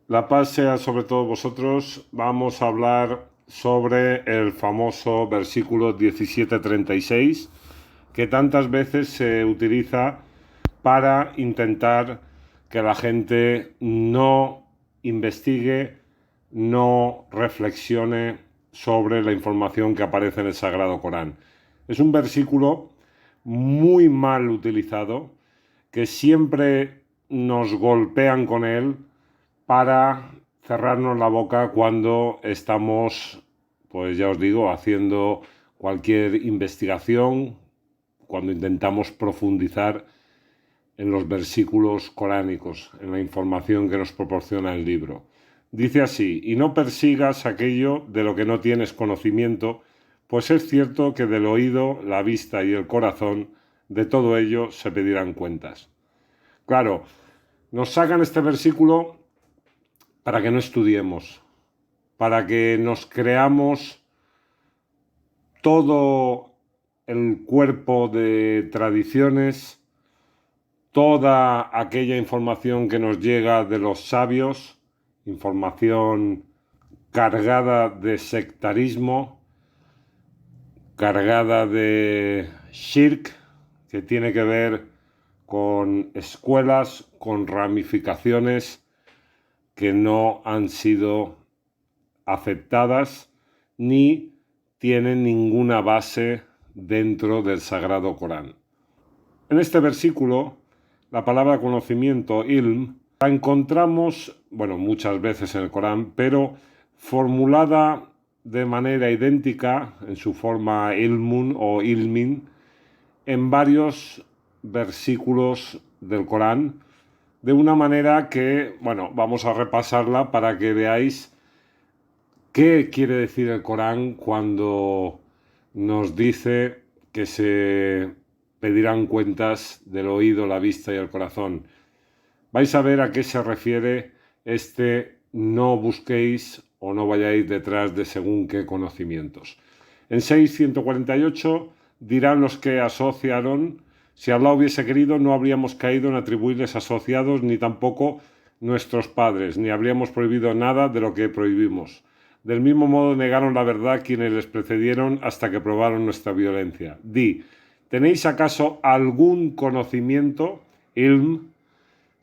La paz sea sobre todos vosotros. Vamos a hablar sobre el famoso versículo 17:36, que tantas veces se utiliza para intentar que la gente no investigue, no reflexione sobre la información que aparece en el Sagrado Corán. Es un versículo muy mal utilizado, que siempre nos golpean con él para cerrarnos la boca cuando estamos, pues ya os digo, haciendo cualquier investigación, cuando intentamos profundizar en los versículos coránicos, en la información que nos proporciona el libro. Dice así: y no persigas aquello de lo que no tienes conocimiento, pues es cierto que del oído, la vista y el corazón, de todo ello se pedirán cuentas. Claro, nos sacan este versículo para que no estudiemos, para que nos creamos todo el cuerpo de tradiciones, toda aquella información que nos llega de los sabios, información cargada de sectarismo, cargada de shirk, que tiene que ver con escuelas, con ramificaciones que no han sido aceptadas ni tienen ninguna base dentro del Sagrado Corán. En este versículo, la palabra conocimiento, ilm, la encontramos, bueno, muchas veces en el Corán, pero formulada de manera idéntica, en su forma ilmun o ilmin, en varios versículos del Corán, de una manera que, bueno, vamos a repasarla para que veáis qué quiere decir el Corán cuando nos dice que se pedirán cuentas del oído, la vista y el corazón. Vais a ver a qué se refiere este no busquéis o no vayáis detrás de según qué conocimientos. En 6:148 dirán los que asociaron: si Allah hubiese querido, no habríamos caído en atribuirles asociados, ni tampoco nuestros padres, ni habríamos prohibido nada de lo que prohibimos. Del mismo modo negaron la verdad quienes les precedieron hasta que probaron nuestra violencia. Di: ¿tenéis acaso algún conocimiento, ilm,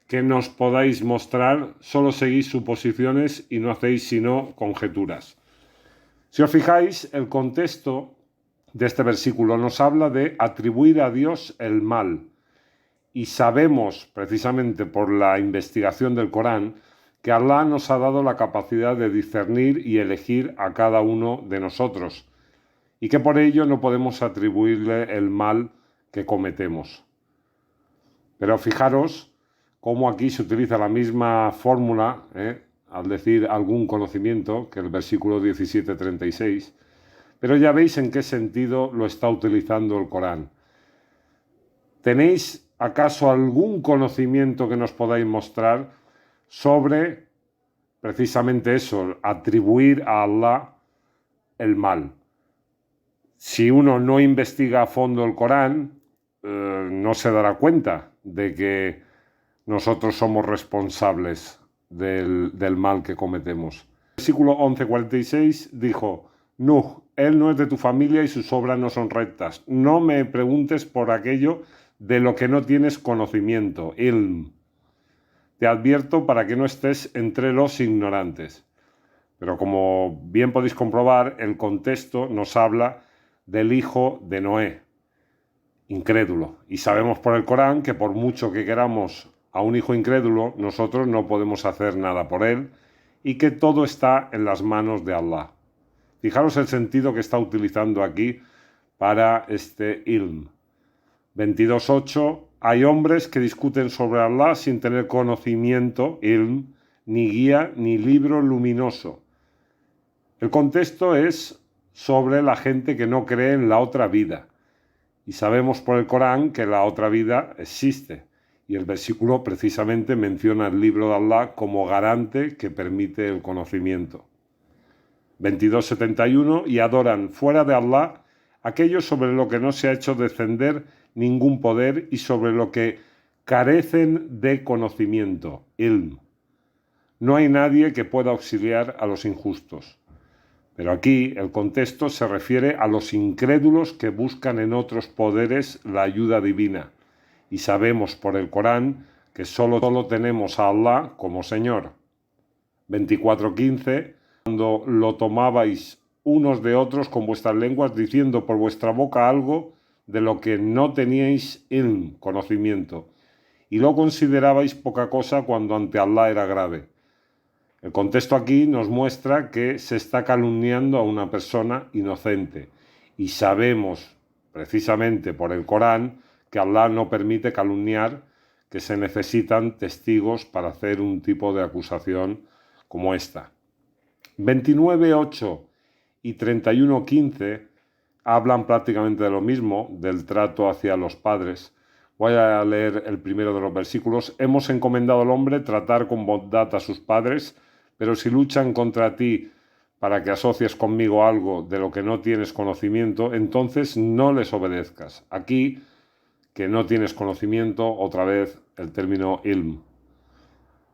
que nos podáis mostrar? Solo seguís suposiciones y no hacéis sino conjeturas. Si os fijáis, el contexto de este versículo nos habla de atribuir a Dios el mal. Y sabemos, precisamente por la investigación del Corán, que Allah nos ha dado la capacidad de discernir y elegir a cada uno de nosotros, y que por ello no podemos atribuirle el mal que cometemos. Pero fijaros cómo aquí se utiliza la misma fórmula, al decir algún conocimiento, que el versículo 17:36, pero ya veis en qué sentido lo está utilizando el Corán. ¿Tenéis acaso algún conocimiento que nos podáis mostrar sobre precisamente eso, atribuir a Allah el mal? Si uno no investiga a fondo el Corán, no se dará cuenta de que nosotros somos responsables del mal que cometemos. Versículo 11:46 dijo: Nuh, él no es de tu familia y sus obras no son rectas. No me preguntes por aquello de lo que no tienes conocimiento, ilm. Te advierto para que no estés entre los ignorantes. Pero como bien podéis comprobar, el contexto nos habla del hijo de Noé, incrédulo. Y sabemos por el Corán que por mucho que queramos a un hijo incrédulo, nosotros no podemos hacer nada por él y que todo está en las manos de Allah. Fijaros el sentido que está utilizando aquí para este ilm. 22:8. Hay hombres que discuten sobre Allah sin tener conocimiento, ilm, ni guía, ni libro luminoso. El contexto es sobre la gente que no cree en la otra vida. Y sabemos por el Corán que la otra vida existe. Y el versículo precisamente menciona el libro de Allah como garante que permite el conocimiento. 22:71. Y adoran fuera de Allah aquello sobre lo que no se ha hecho descender ningún poder y sobre lo que carecen de conocimiento, ilm. No hay nadie que pueda auxiliar a los injustos. Pero aquí el contexto se refiere a los incrédulos que buscan en otros poderes la ayuda divina. Y sabemos por el Corán que solo tenemos a Allah como Señor. 24:15, cuando lo tomabais unos de otros con vuestras lenguas, diciendo por vuestra boca algo de lo que no teníais conocimiento, y lo considerabais poca cosa cuando ante Allah era grave. El contexto aquí nos muestra que se está calumniando a una persona inocente, y sabemos precisamente por el Corán que Allah no permite calumniar, que se necesitan testigos para hacer un tipo de acusación como esta. 29:8 y 31:15 hablan prácticamente de lo mismo, del trato hacia los padres. Voy a leer el primero de los versículos. Hemos encomendado al hombre tratar con bondad a sus padres, pero si luchan contra ti para que asocies conmigo algo de lo que no tienes conocimiento, entonces no les obedezcas. Aquí, que no tienes conocimiento, otra vez el término ilm.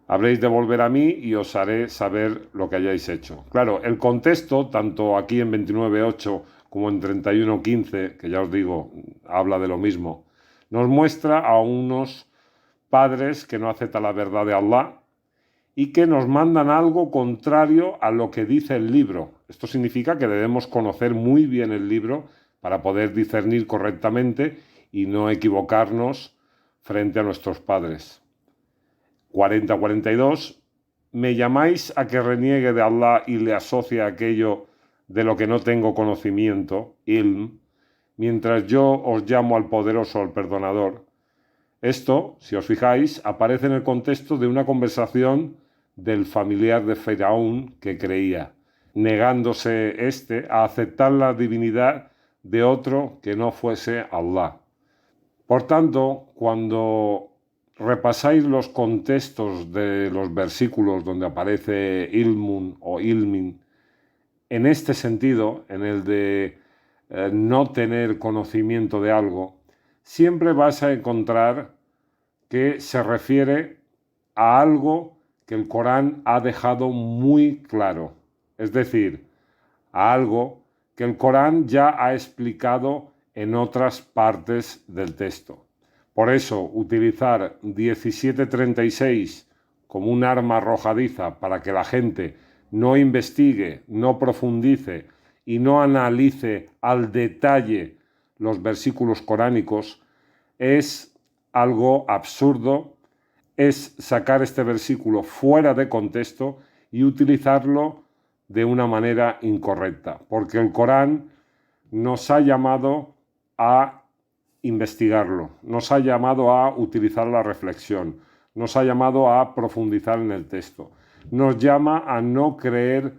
Habréis de volver a mí y os haré saber lo que hayáis hecho. Claro, el contexto, tanto aquí en 29:8 como en 31:15, que ya os digo, habla de lo mismo, nos muestra a unos padres que no aceptan la verdad de Allah y que nos mandan algo contrario a lo que dice el libro. Esto significa que debemos conocer muy bien el libro para poder discernir correctamente y no equivocarnos frente a nuestros padres. 40:42, me llamáis a que reniegue de Allah y le asocie a aquello de lo que no tengo conocimiento, ilm, mientras yo os llamo al poderoso, al perdonador. Esto, si os fijáis, aparece en el contexto de una conversación del familiar de Faraón que creía, negándose a aceptar la divinidad de otro que no fuese Allah. Por tanto, cuando repasáis los contextos de los versículos donde aparece ilmun o ilmin, en este sentido, en el de no tener conocimiento de algo, siempre vas a encontrar que se refiere a algo que el Corán ha dejado muy claro, es decir, a algo que el Corán ya ha explicado en otras partes del texto. Por eso, utilizar 17:36 como un arma arrojadiza para que la gente no investigue, no profundice y no analice al detalle los versículos coránicos es algo absurdo, es sacar este versículo fuera de contexto y utilizarlo de una manera incorrecta, porque el Corán nos ha llamado a investigarlo, nos ha llamado a utilizar la reflexión, nos ha llamado a profundizar en el texto, nos llama a no creer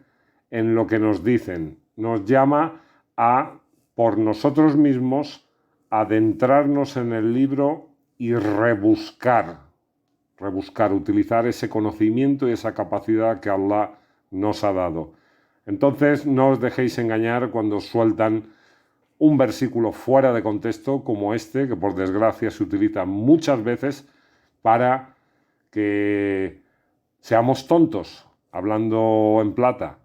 en lo que nos dicen, nos llama a, por nosotros mismos, adentrarnos en el libro y rebuscar, utilizar ese conocimiento y esa capacidad que Allah nos ha dado. Entonces no os dejéis engañar cuando sueltan un versículo fuera de contexto como este, que por desgracia se utiliza muchas veces para que seamos tontos, hablando en plata.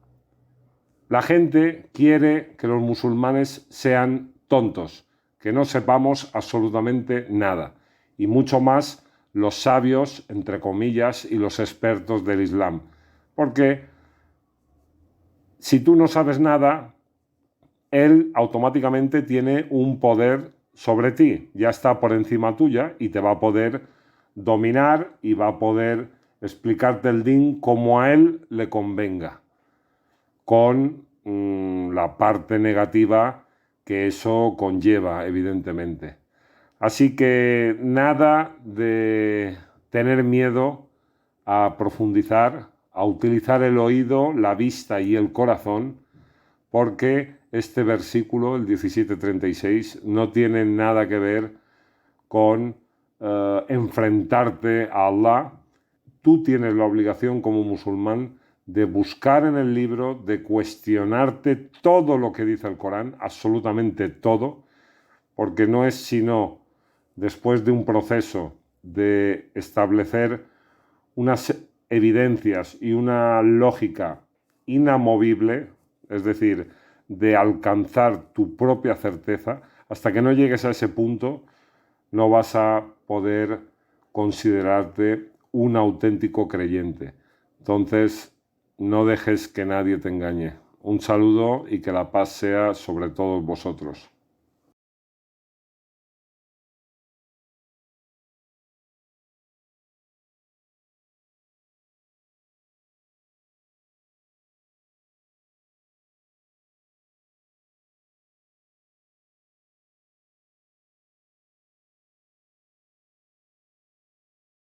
La gente quiere que los musulmanes sean tontos, que no sepamos absolutamente nada, y mucho más los sabios, entre comillas, y los expertos del Islam. Porque si tú no sabes nada, él automáticamente tiene un poder sobre ti, ya está por encima tuya y te va a poder dominar y va a poder explicarte el din como a él le convenga, con la parte negativa que eso conlleva, evidentemente. Así que nada de tener miedo a profundizar, a utilizar el oído, la vista y el corazón, porque este versículo, el 17:36, no tiene nada que ver con enfrentarte a Allah. Tú tienes la obligación como musulmán de buscar en el libro, de cuestionarte todo lo que dice el Corán, absolutamente todo, porque no es sino después de un proceso de establecer unas evidencias y una lógica inamovible, es decir, de alcanzar tu propia certeza, hasta que no llegues a ese punto, no vas a poder considerarte un auténtico creyente. Entonces, no dejes que nadie te engañe. Un saludo y que la paz sea sobre todos vosotros.